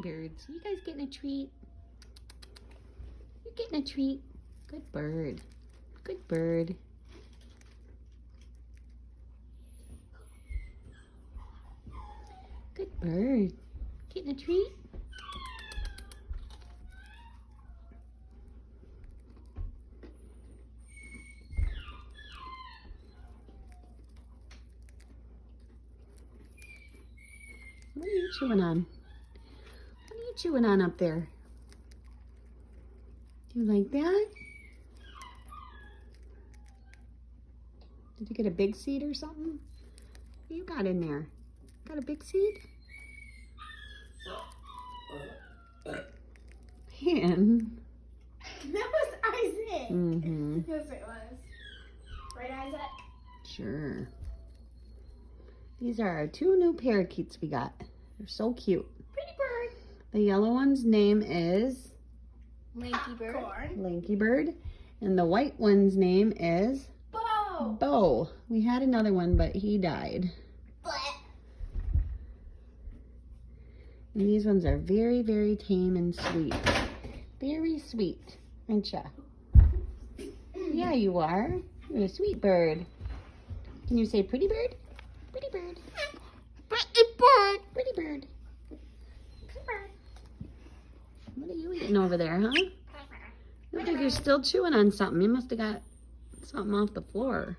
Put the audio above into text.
birds. You guys getting a treat? You're getting a treat. Good bird. Good bird. Good bird. Getting a treat? What are you chewing on? What are you chewing on up there? Do you like that? Did you get a big seed or something? What you got in there? Got a big seed? Man. That was Isaac. Mm-hmm. Yes, it was. Right, Isaac? Sure. These are our 2 new parakeets we got. They're so cute. Pretty bird. The yellow one's name is Lanky bird. Lanky Bird. And the white one's name is Bo. Bo. We had another one, but he died. And these ones are very, very tame and sweet. Very sweet, aren't ya? Yeah, you are. You're a sweet bird. Can you say pretty bird? Pretty bird. Pretty bird. Pretty bird. Pretty bird. What are you eating over there, huh? Looks like you're still chewing on something. You must have got something off the floor.